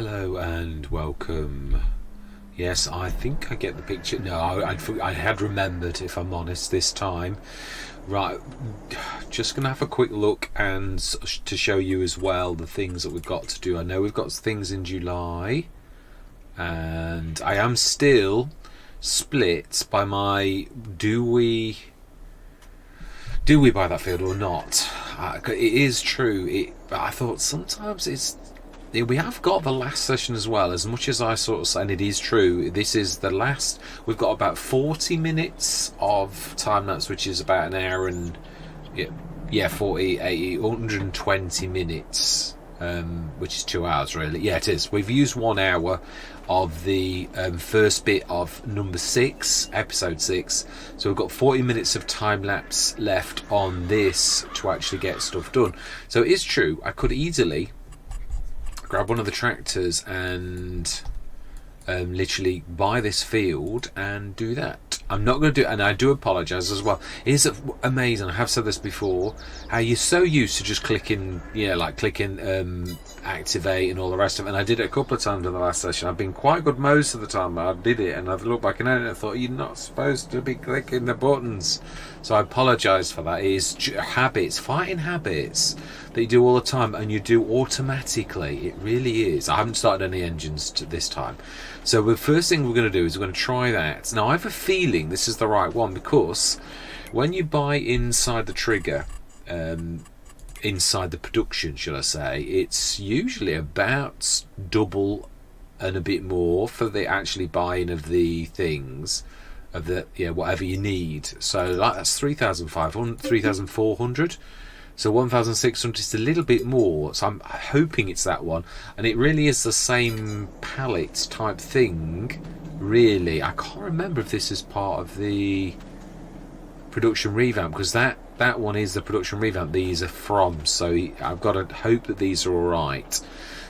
Hello and welcome. Yes, I think I get the picture. No, I had remembered, if I'm honest, this time. Right, just going to have a quick look and to show you as well the things that we've got to do. I know we've got things in July, and I am still split by my do we buy that field or not. It is true. I thought sometimes we have got the last session as well, as much as I sort of say, and it is true, this is the last. We've got about 40 minutes of time lapse, which is about an hour and 40, 80, 120 minutes, which is 2 hours really. Yeah, it is. We've used 1 hour of the first bit of number 6, episode 6, so we've got 40 minutes of time lapse left on this to actually get stuff done. So it is true, I could easily grab one of the tractors and literally buy this field and do that. I'm not going to do it, and I do apologise as well. It is amazing, I have said this before, how you're so used to just clicking, clicking activate and all the rest of it, and I did it a couple of times in the last session. I've been quite good most of the time I did it, and I've looked back and I thought, you're not supposed to be clicking the buttons. So I apologise for that. It is habits, fighting habits that you do all the time, and you do automatically. It really is. I haven't started any engines this time. So the first thing we're going to do is we're going to try that. Now I have a feeling this is the right one, because when you buy inside the trigger, inside the production, should I say, it's usually about double and a bit more for the actually buying of the things, of the whatever you need. So that's 3,500, 3,400. So 1,600 is a little bit more. So I'm hoping it's that one, and it really is the same palette type thing. Really, I can't remember if this is part of the production revamp, because that one is the production revamp these are from, so I've got to hope that these are alright.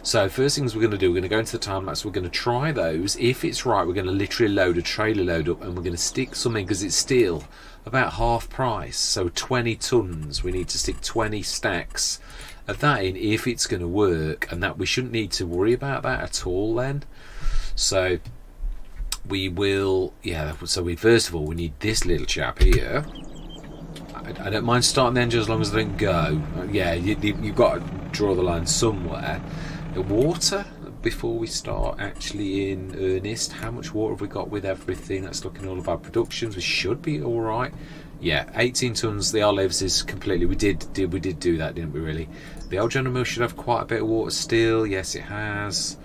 So first things we're going to do, we're going to go into the time lapse, we're going to try those. If it's right, we're going to literally load a trailer load up, and we're going to stick something, because it's still about half price, so 20 tons. We need to stick 20 stacks of that in if it's going to work, and that we shouldn't need to worry about that at all then. So we will, so we first of all, we need this little chap here. I don't mind starting the engine as long as they don't go. You've got to draw the line somewhere. The water, before we start actually in earnest, how much water have we got with everything? Let's look at all of our productions. We should be all right. 18 tons. The olives is completely. We did do that, didn't we? Really. The old General Mill should have quite a bit of water still. Yes, it has.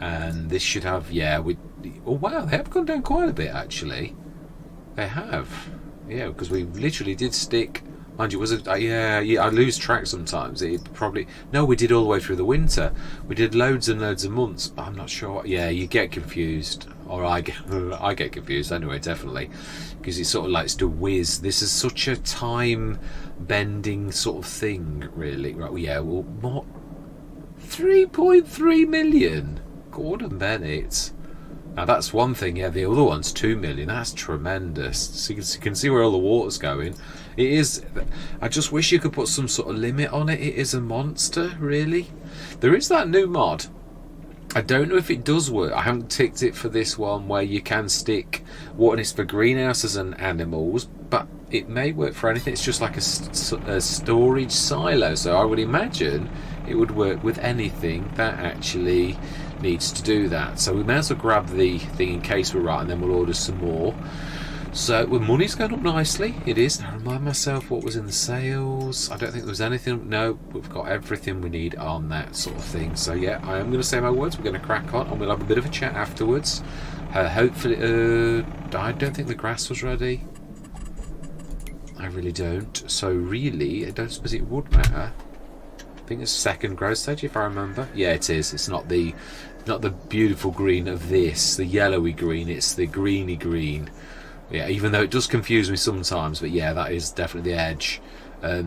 And this should have. Oh wow, they have gone down quite a bit actually. They have. Yeah, because we literally did stick. Mind you, was it? I lose track sometimes. It probably we did all the way through the winter. We did loads and loads of months, but I'm not sure. Yeah, you get confused, or I get confused anyway, definitely, because it sort of likes to whiz. This is such a time bending sort of thing, really. Right? Well, what? 3.3 million. Gordon Bennett. Now that's one thing. Yeah, the other one's 2 million. That's tremendous. So you can see where all the water's going. It is. I just wish you could put some sort of limit on it. It is a monster, really. There is that new mod. I don't know if it does work. I haven't ticked it for this one, where you can stick water, and it's for greenhouses and animals, but it may work for anything. It's just like a storage silo. So I would imagine it would work with anything that actually needs to do that. So we may as well grab the thing in case we're right, and then we'll order some more. So money's going up nicely. It is. I remind myself what was in the sales. I don't think there was anything. No, we've got everything we need on that sort of thing. So I am going to say my words. We're going to crack on, and we'll have a bit of a chat afterwards. Hopefully, I don't think the grass was ready. I really don't. So really, I don't suppose it would matter. I think it's second growth stage, if I remember. Yeah, it is. It's not the beautiful green of this, the yellowy green. It's the greeny green. Yeah, even though it does confuse me sometimes, but yeah, that is definitely the edge. It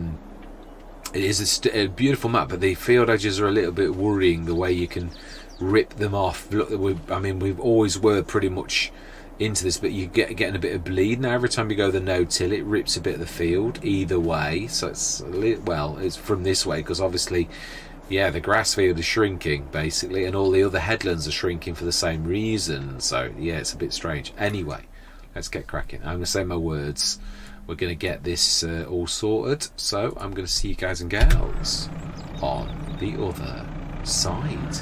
is a beautiful map, but the field edges are a little bit worrying, the way you can rip them off. Look, we've always were pretty much into this, but you getting a bit of bleed now every time you go the no-till. It rips a bit of the field either way, so it's it's from this way, because obviously Yeah, the grass field is shrinking basically, and all the other headlands are shrinking for the same reason. So yeah, it's a bit strange. Anyway, let's get cracking. I'm going to say my words. We're going to get this all sorted. So I'm going to see you guys and gals on the other side.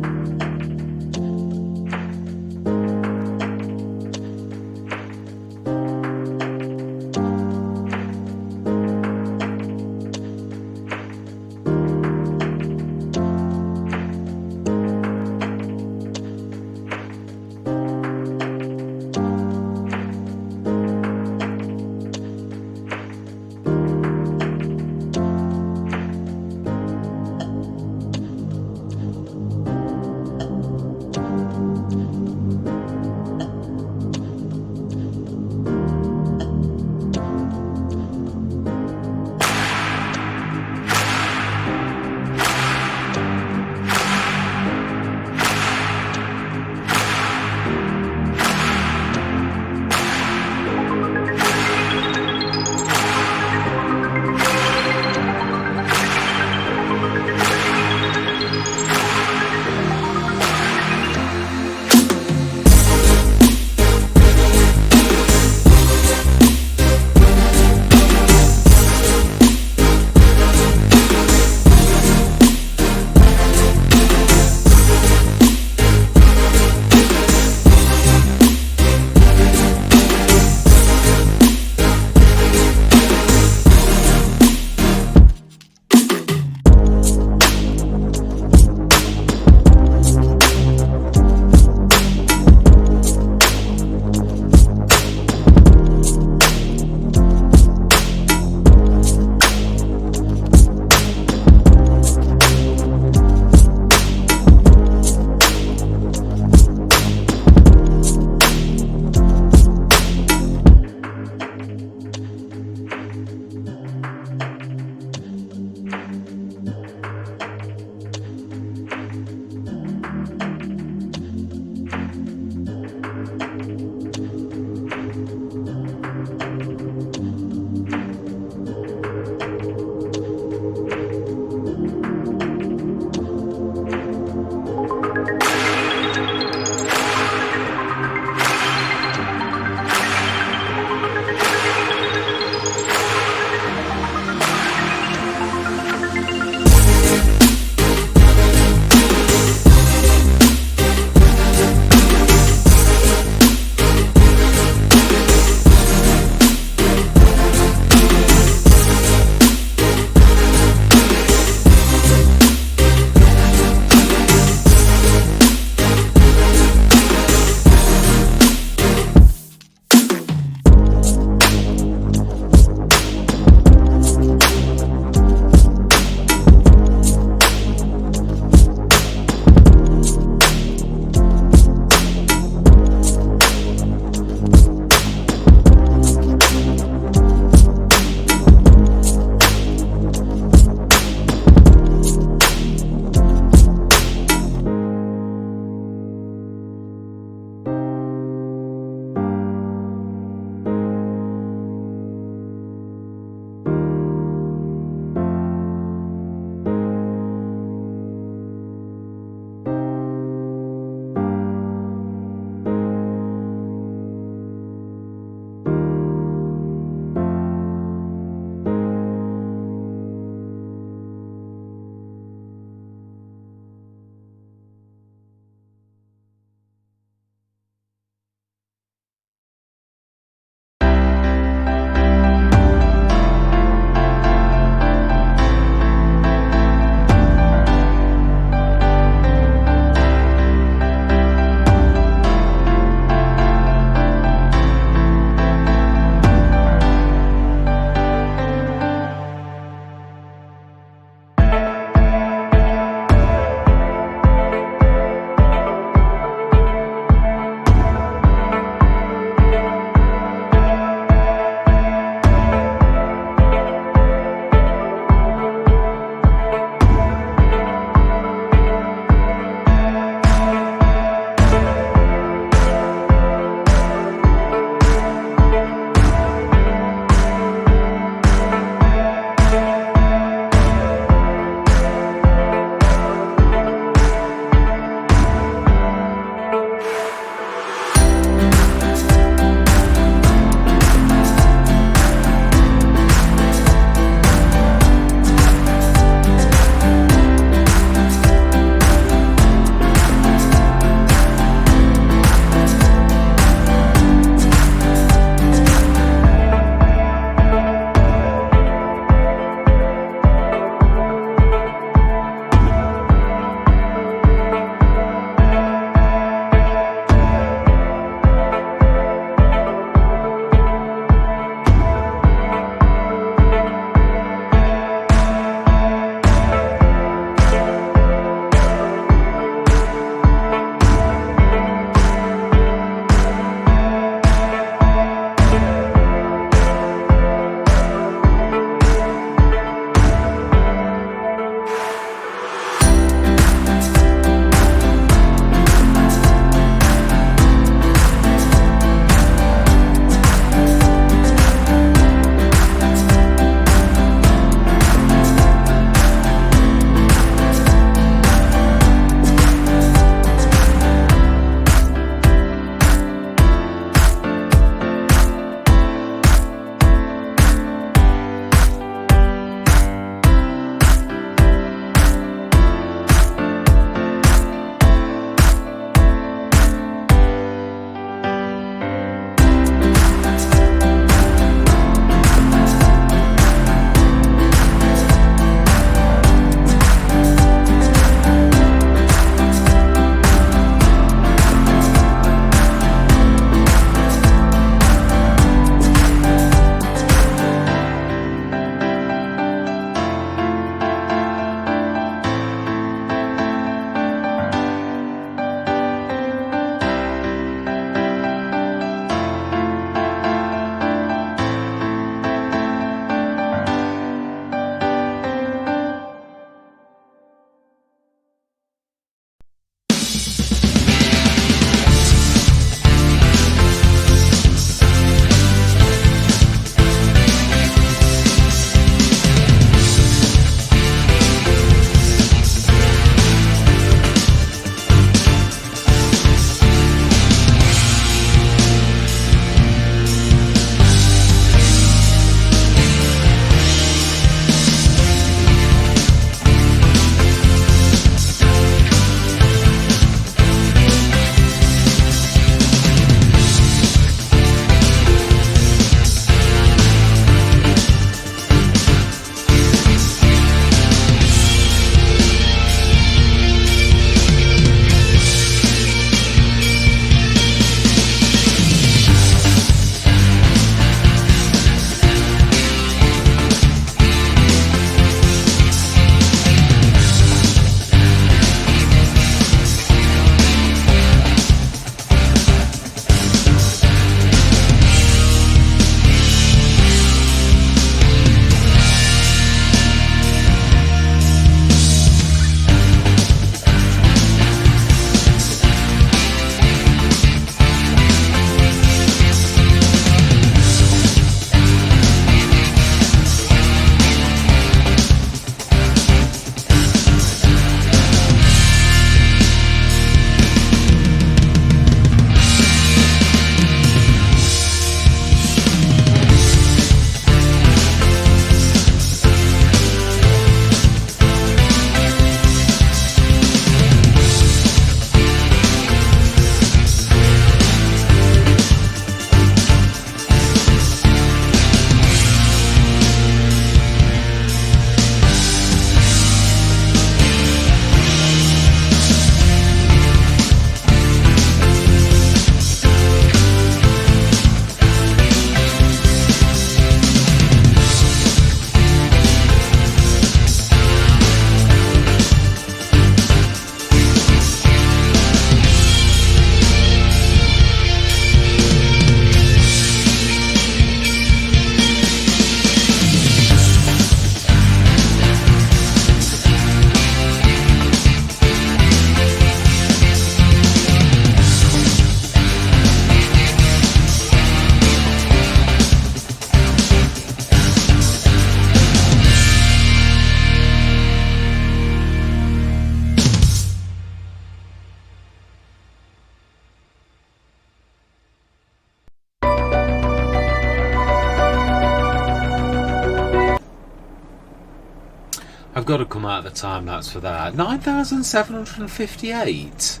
I've got to come out of the time lapse for that. 9,758.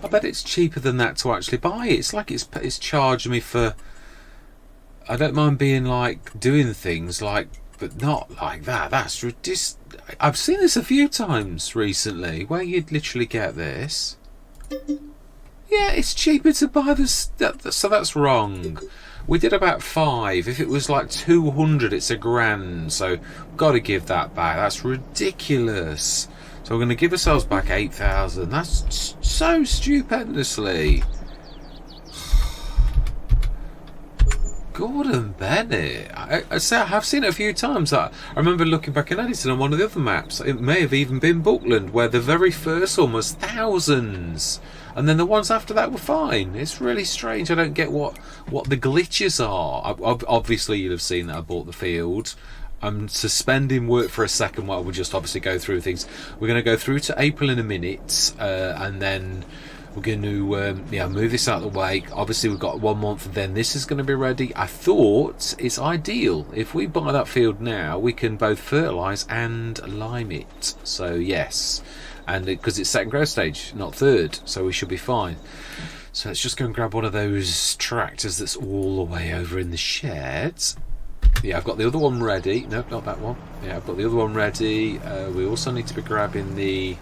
I bet it's cheaper than that to actually buy it. It's like it's charged me for. I don't mind being like doing things like, but not like that. That's ridiculous. I've seen this a few times recently where you'd literally get this. Yeah, it's cheaper to buy this. So that's wrong. We did about 5. If it was like 200, it's £1,000. So got to give that back. That's ridiculous. So we're going to give ourselves back 8,000. That's so stupendously. Gordon Bennett. I have seen it a few times. I remember looking back in Edison on one of the other maps. It may have even been Buckland, where the very first one was thousands. And then the ones after that were fine. It's really strange. I don't get what the glitches are. Obviously, you'll have seen that I bought the field. I'm suspending work for a second while we just obviously go through things. We're going to go through to April in a minute, and then we're going to move this out of the way. Obviously, we've got 1 month, and then this is going to be ready. I thought it's ideal. If we buy that field now, we can both fertilise and lime it. So, yes. And because it's second growth stage, not third, so we should be fine. So let's just go and grab one of those tractors that's all the way over in the shed. Yeah, I've got the other one ready. No, not that one. Yeah, I've got the other one ready. We also need to be grabbing the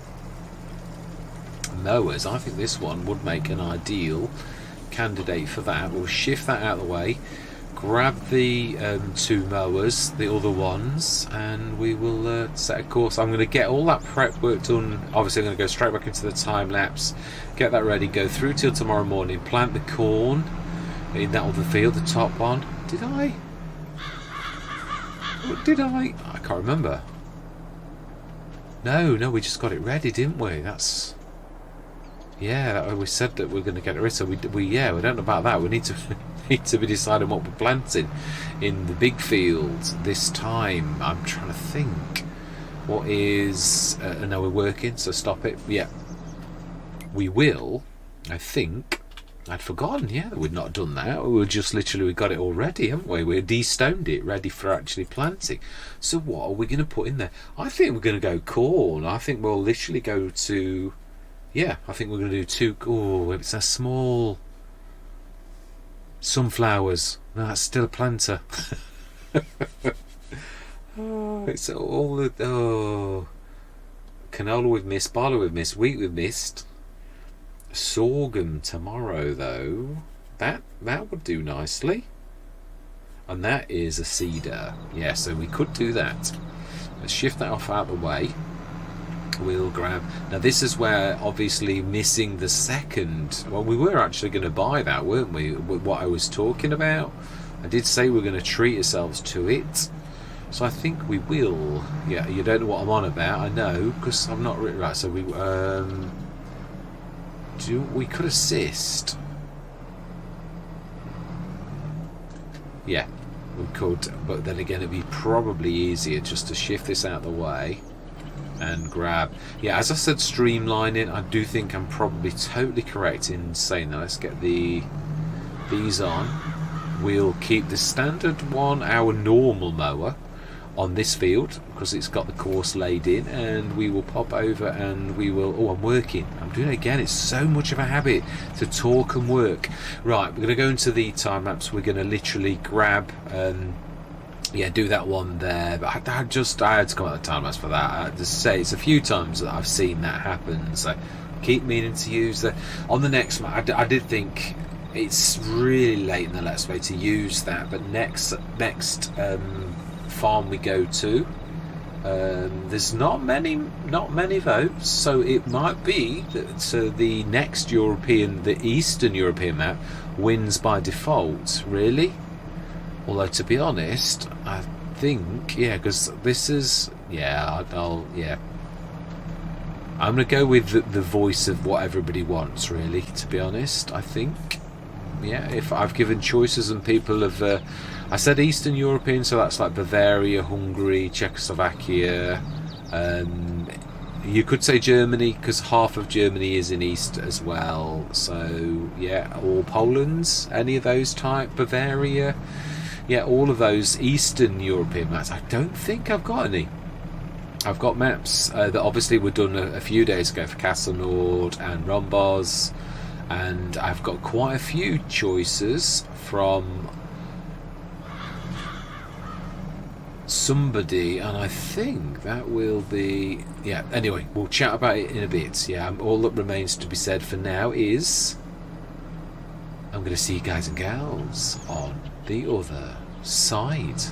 mowers. I think this one would make an ideal candidate for that. We'll shift that out of the way. Grab the 2 mowers, the other ones, and we will set a course. I'm going to get all that prep work done. Obviously, I'm going to go straight back into the time lapse, get that ready, go through till tomorrow morning, plant the corn in that other field, the top one. Did I? What did I? I can't remember. No, we just got it ready, didn't we? That's. Yeah, we said that we're going to get it ready. So we don't know about that. We need to be deciding what we're planting in the big fields this time. I'm trying to think. What is? No, we're working. So stop it. Yeah, we will. I think. I'd forgotten. Yeah, that we'd not done that. We were just literally we got it all ready, haven't we? We de-stoned it, ready for actually planting. So what are we going to put in there? I think we're going to go corn. I think we'll literally go to. Yeah, I think we're going to do 2. Oh, it's a small sunflowers. No, that's still a planter. Oh, it's all the canola we've missed, barley we've missed, wheat we've missed. Sorghum tomorrow, though. That would do nicely. And that is a cedar. Yeah, so we could do that. Let's shift that off out of the way. We'll grab. Now this is where obviously missing the second. Well, we were actually going to buy that, weren't we? What I was talking about. I did say we're going to treat ourselves to it. So I think we will. Yeah, you don't know what I'm on about. I know because I'm not really right. So we could assist. Yeah, we could. But then again, it'd be probably easier just to shift this out of the way. And grab, yeah, as I said, streamlining. I do think I'm probably totally correct in saying that. Let's get these on. We'll keep the standard one, our normal mower, on this field because it's got the course laid in, and we will pop over and we will. Oh, I'm working. I'm doing it again. It's so much of a habit to talk and work. Right, we're going to go into the time lapse. We're going to literally grab. Yeah, do that one there. But I had to come out of the time lapse for that. I had to say it's a few times that I've seen that happen. So keep meaning to use that on the next map. I did think it's really late in the let's play to use that. But next farm we go to, there's not many votes. So it might be that the next European, the Eastern European map, wins by default. Really. Although, to be honest, I think, yeah, because this is, yeah, I'm going to go with the voice of what everybody wants, really, to be honest, I think. Yeah, if I've given choices and people have, I said Eastern European, so that's like Bavaria, Hungary, Czechoslovakia, you could say Germany, because half of Germany is in East as well, so, yeah, or Poland's, any of those type, Bavaria. Yeah, all of those Eastern European maps. I don't think I've got any. I've got maps that obviously were done a few days ago for Castelnaud and Rombos, and I've got quite a few choices from somebody, and I think that will be, yeah, anyway, we'll chat about it in a bit. Yeah, all that remains to be said for now is I'm going to see you guys and gals on the other side.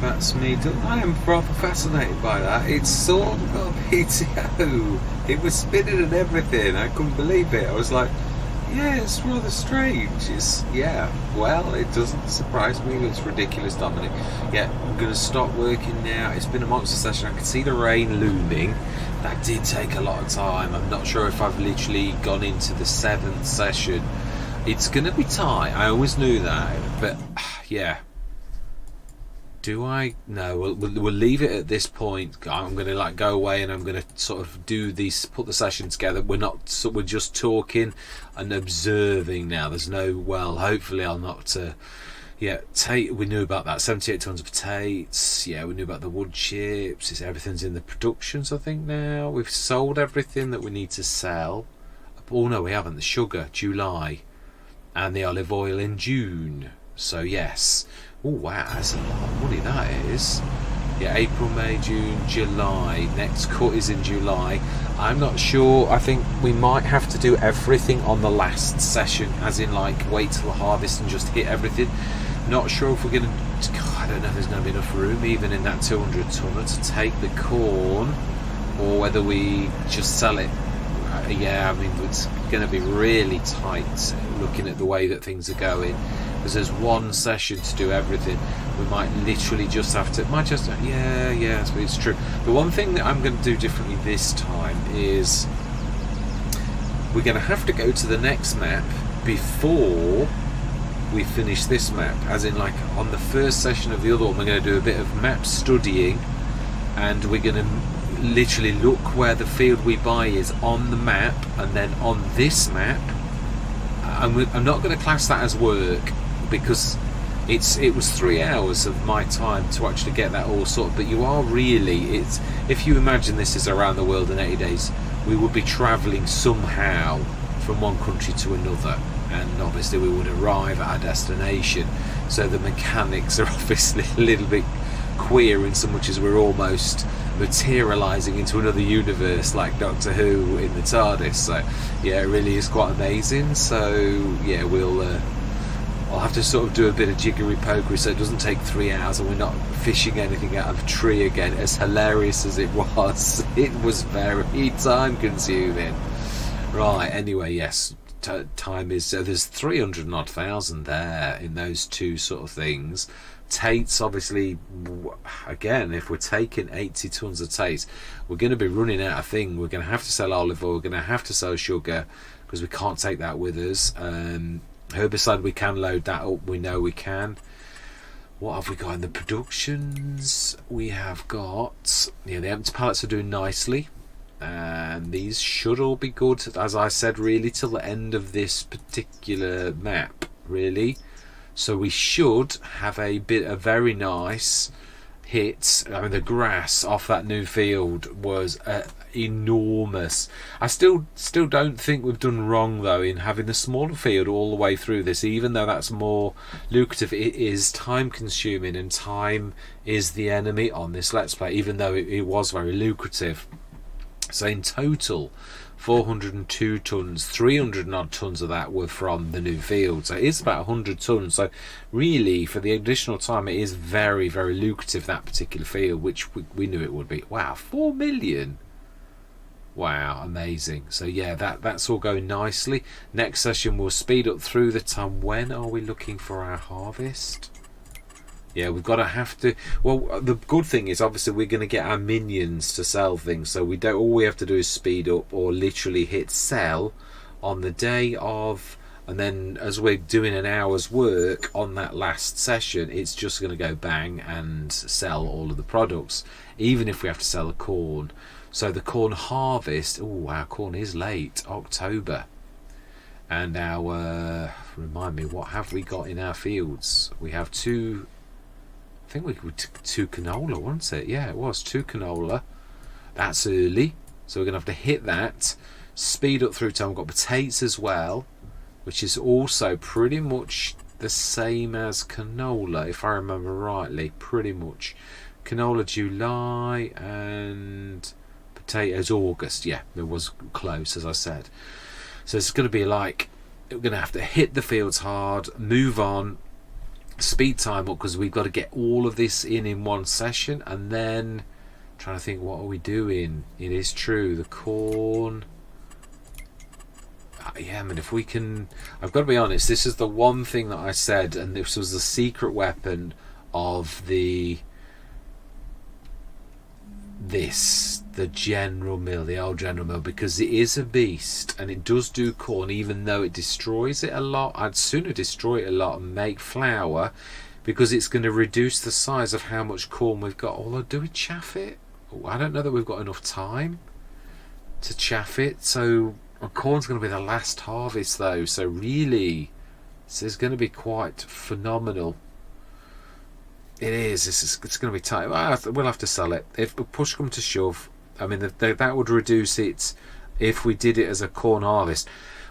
That's me. I am proper fascinated by that. It's sort of got a PTO. It was spinning and everything. I couldn't believe it. I was like, yeah, it's rather strange. Well, it doesn't surprise me. It's ridiculous, Dominic. Yeah, I'm going to stop working now. It's been a monster session. I can see the rain looming. That did take a lot of time. I'm not sure if I've literally gone into the 7th session. It's going to be tight. I always knew that. But, yeah. Do I? No, we'll leave it at this point. I'm going to go away and I'm going to sort of do these, put the session together. We're just talking and observing now. There's no, well, hopefully I'll not, we knew about that, 78 tons of potatoes. Yeah, we knew about the wood chips. Everything's in the productions, I think now. We've sold everything that we need to sell. Oh no, we haven't. The sugar, July, and the olive oil in June. So yes. Oh wow, that's a lot of money, that is. Yeah, April, May, June, July. Next cut is in July. I'm not sure. I think we might have to do everything on the last session, as in wait till the harvest and just hit everything. Not sure if we're going to... I don't know if there's going to be enough room even in that 200 tonner to take the corn, or whether we just sell it. Yeah, I mean, it's going to be really tight looking at the way that things are going. Because there's one session to do everything. We might literally just have to... it's true. The one thing that I'm going to do differently this time is we're going to have to go to the next map before we finish this map. As in, on the first session of the other one, we're going to do a bit of map studying, and we're going to literally look where the field we buy is on the map, and then on this map, I'm not going to class that as work, because it was 3 hours of my time to actually get that all sorted. But you are really, if you imagine this is around the world in 80 days, we would be travelling somehow from one country to another, and obviously we would arrive at our destination. So the mechanics are obviously a little bit queer in so much as we're almost materialising into another universe like Doctor Who in the TARDIS. So yeah, it really is quite amazing. So yeah, I'll have to sort of do a bit of jiggery pokery so it doesn't take 3 hours and we're not fishing anything out of a tree again. As hilarious as it was very time consuming. Right, anyway, yes, time is, there's 300,000 there in those two sort of things. Tates, obviously, again, if we're taking 80 tons of tates, we're going to be running out of thing. We're going to have to sell olive oil, we're going to have to sell sugar, because we can't take that with us. Herbicide, we can load that up, we know we can. What have we got in the productions? We have got, yeah, the empty pallets are doing nicely, and these should all be good, as I said, really till the end of this particular map, really. So we should have a very nice hit. I mean, the grass off that new field was enormous. I still don't think we've done wrong though in having the smaller field all the way through this, even though that's more lucrative. It is time consuming, and time is the enemy on this Let's Play, even though it was very lucrative. So in total, 402 tons, 300 odd tons of that were from the new field. So it is about 100 tons. So really, for the additional time, it is very, very lucrative, that particular field, which we knew it would be. Wow, 4 million. Wow, amazing. So yeah, that's all going nicely. Next session we'll speed up through the time. When are we looking for our harvest? Yeah, we've got to have to. Well, the good thing is obviously we're going to get our minions to sell things, so we don't. All we have to do is speed up or literally hit sell on the day of, and then as we're doing an hour's work on that last session, it's just going to go bang and sell all of the products, even if we have to sell the corn. So the corn harvest. Oh, our corn is late, October, and our remind me, what have we got in our fields? We have two. I think we could 2 canola, wasn't it? Yeah, it was 2 canola. That's early, so we're going to have to hit that. Speed up through time. We've got potatoes as well, which is also pretty much the same as canola, if I remember rightly. Pretty much. Canola July and potatoes August. Yeah, it was close, as I said. So it's going to be like, we're going to have to hit the fields hard, move on, speed time up, because we've got to get all of this in one session. And then trying to think, what are we doing? It is true, the corn. Yeah, I mean, if we can, I've got to be honest, this is the one thing that I said, and this was the secret weapon of the General Mill, the old General Mill, because it is a beast and it does do corn, even though it destroys it a lot. I'd sooner destroy it a lot and make flour, because it's going to reduce the size of how much corn we've got. Although, do we chaff it? I don't know that we've got enough time to chaff it. So corn's going to be the last harvest though, so really this is going to be quite phenomenal. It is. It's going to be tight. We'll have to sell it if push come to shove. I mean, that would reduce it if we did it as a corn harvest.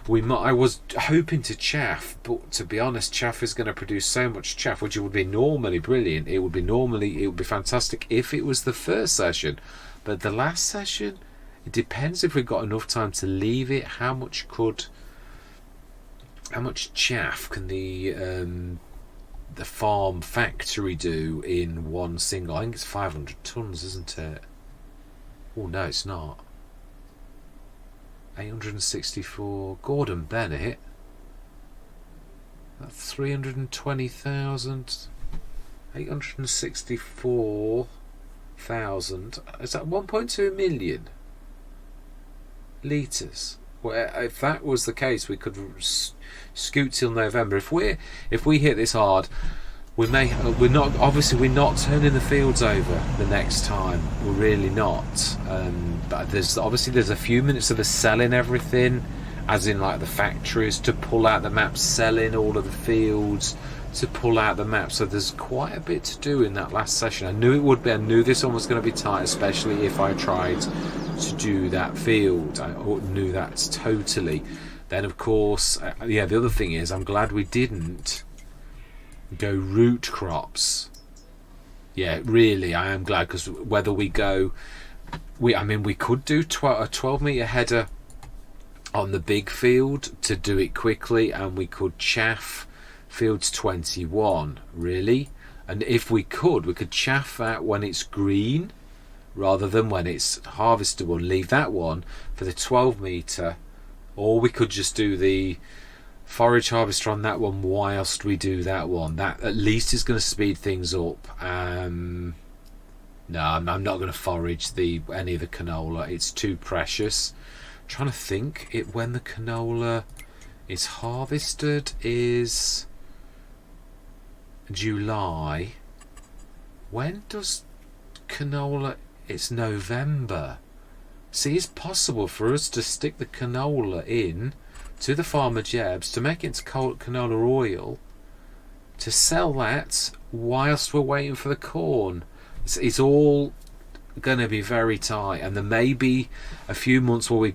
I was hoping to chaff, but to be honest, chaff is going to produce so much chaff, which would be normally brilliant. It would be fantastic if it was the first session, but the last session, it depends if we've got enough time to leave it. How much chaff can the farm factory do in one single? I think it's 500 tons, isn't it? Oh no, it's not. 864. Gordon Bennett. That's 320,000. 864,000. Is that 1.2 million litres? Well, if that was the case, we could scoot till November. If we hit this hard, we're not turning the fields over the next time. We're really not. But there's a few minutes of us selling everything, as in like the factories, to pull out the maps, selling all of the fields to pull out the map. So there's quite a bit to do in that last session. I knew it would be. I knew this one was going to be tight, especially if I tried to do that field. I knew that totally. Then of course, the other thing is, I'm glad we didn't go root crops. Yeah, really, I am glad, because whether we go, we could do a 12-metre header on the big field to do it quickly, and we could chaff fields 21, really. And if we could chaff that when it's green rather than when it's harvestable, and leave that one for the 12-metre, or we could just do the forage harvester on that one whilst we do that one. That at least is going to speed things up. No, I'm not going to forage any of the canola. It's too precious. I'm trying to think, when the canola is harvested is July. When does canola? It's November. See, it's possible for us to stick the canola in to the Farmer Jebs to make it into canola oil, to sell that whilst we're waiting for the corn. It's all going to be very tight, and there may be a few months where we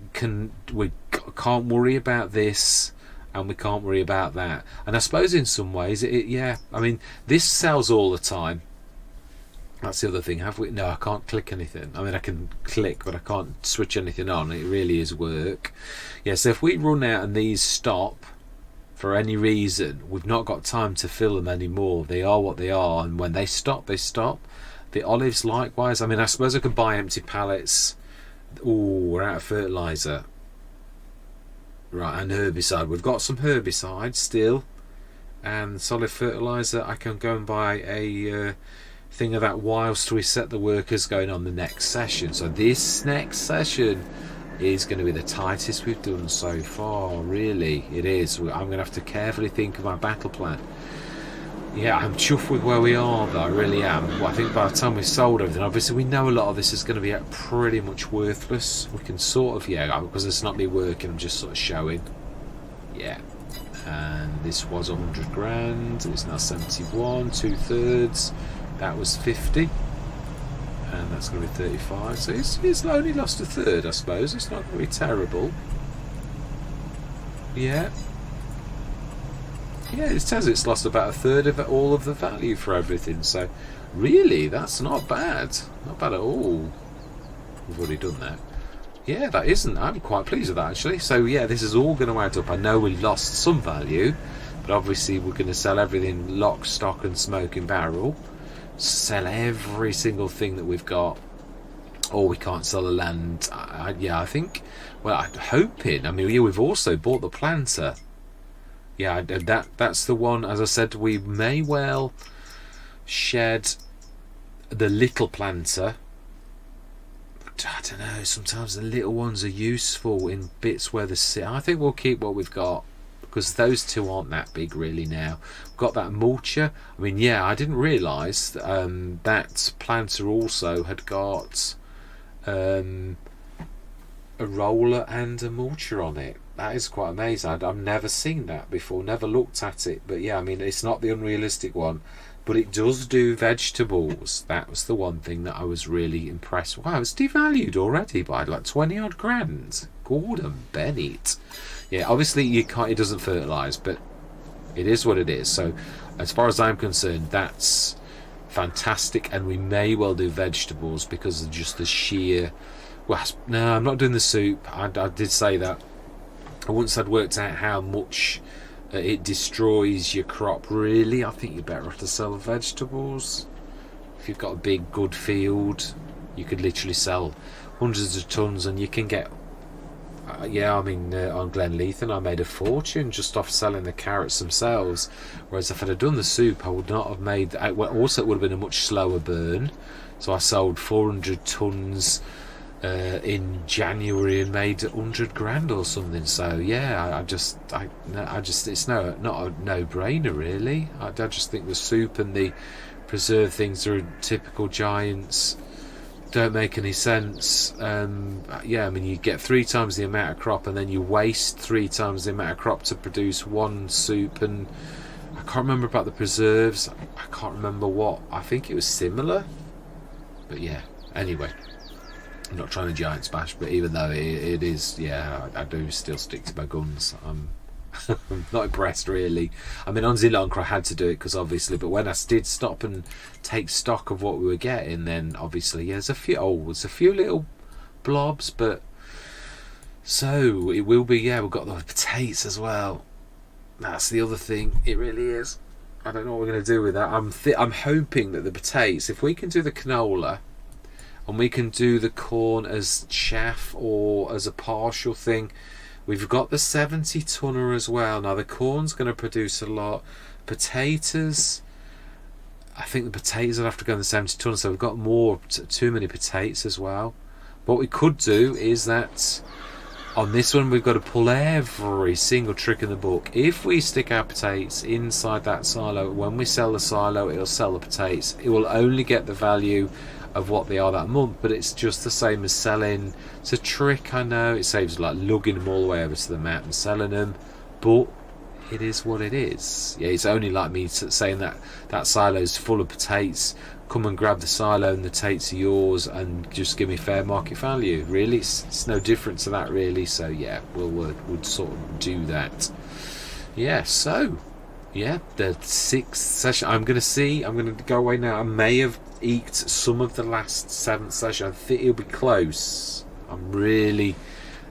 can't worry about this and we can't worry about that. And I suppose in some ways, this sells all the time. That's the other thing. No, I can't click anything. I mean, I can click, but I can't switch anything on. It really is work. Yeah, so if we run out and these stop for any reason, we've not got time to fill them anymore. They are what they are, and when they stop, they stop. The olives likewise. I mean, I suppose I could buy empty pallets. Oh, we're out of fertiliser. Right, and herbicide. We've got some herbicide still, and solid fertiliser. I can go and buy a thing of that whilst we set the workers going on the next session. So this next session is going to be the tightest we've done so far. Really, it is. I'm going to have to carefully think of my battle plan. Yeah, I'm chuffed with where we are, though. I really am. Well, I think by the time we've sold everything, obviously we know a lot of this is going to be pretty much worthless. We can sort of, because it's not me working, I'm just sort of showing. Yeah. And this was 100 grand. It's now 71, 2/3. That was 50. And that's going to be 35. So it's only lost a third, I suppose. It's not going to be terrible. Yeah. Yeah, it says it's lost about a third of all of the value for everything. So, really, that's not bad. Not bad at all. We've already done that. Yeah, that isn't. I'm quite pleased with that, actually. So, yeah, this is all going to add up. I know we lost some value, but obviously we're going to sell everything lock, stock and smoking barrel. Sell every single thing that we've got, or we can't sell the land. I think, well, I'm hoping, I mean, yeah, we've also bought the planter. Yeah, that's the one. As I said, we may well shed the little planter. But I don't know, sometimes the little ones are useful in bits where the I think we'll keep what we've got, because those two aren't that big really now. We've got that mulcher. I mean, yeah, I didn't realise that planter also had got a roller and a mulcher on it. That is quite amazing. I've never seen that before, never looked at it. But yeah, I mean, it's not the unrealistic one, but it does do vegetables. That was the one thing that I was really impressed with. Wow, it's devalued already by like 20 odd grand. Gordon Bennett. Yeah, obviously you can't, it doesn't fertilise, but it is what it is. So as far as I'm concerned, that's fantastic, and we may well do vegetables because of just the sheer, well, no, I'm not doing the soup. I did say that. Once I'd worked out how much it destroys your crop, really, I think you're better off to sell vegetables. If you've got a big good field, you could literally sell hundreds of tons, and you can get yeah, I mean, on Glenleithan I made a fortune just off selling the carrots themselves, whereas if I'd have done the soup I would not have made, well, also it would have been a much slower burn. So I sold 400 tons in January and made 100 grand or something. So yeah, I just it's not a no-brainer really. I just think the soup and the preserved things are typical Giants. Don't make any sense. Yeah, I mean, you get 3 times the amount of crop and then you waste 3 times the amount of crop to produce one soup. And I can't remember about the preserves. I can't remember what. I think it was similar. But yeah, anyway, I'm not trying to Giants bash, but even though it is, yeah, I do still stick to my guns. I'm not impressed really. I mean, on Zilonkra I had to do it because obviously, but when I did stop and take stock of what we were getting, then obviously, yeah, there's a few little blobs, but so it will be. Yeah, we've got the potatoes as well. That's the other thing. It really is. I don't know what we're going to do with that. I'm hoping that the potatoes, if we can do the canola and we can do the corn as chaff or as a partial thing. We've got the 70 tonner as well. Now the corn's going to produce a lot. Potatoes, I think the potatoes will have to go in the 70 tonner, so we've got too many potatoes as well. What we could do is that on this one we've got to pull every single trick in the book. If we stick our potatoes inside that silo, when we sell the silo it'll sell the potatoes. It will only get the value of what they are that month, but it's just the same as selling. It's a trick, I know. It saves like lugging them all the way over to the mat and selling them, but it is what it is. Yeah, it's only like me saying that silo's full of potatoes. Come and grab the silo and the potatoes are yours, and just give me fair market value. Really, it's no different to that, really. So yeah, we'll sort of do that. Yeah, so yeah, the 6th session. I'm going to go away now. I may have eked some of the last 7th session. I think it'll be close. I'm really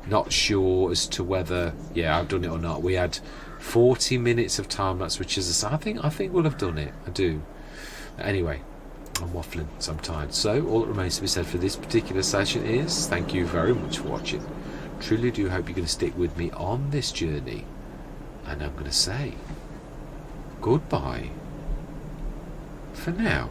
not sure as to whether, yeah, I've done it or not. We had 40 minutes of time lapse, which is, I think we'll have done it. I do. Anyway, I'm waffling, so I'm tired. So all that remains to be said for this particular session is thank you very much for watching. Truly do hope you're going to stick with me on this journey, and I'm going to say goodbye for now.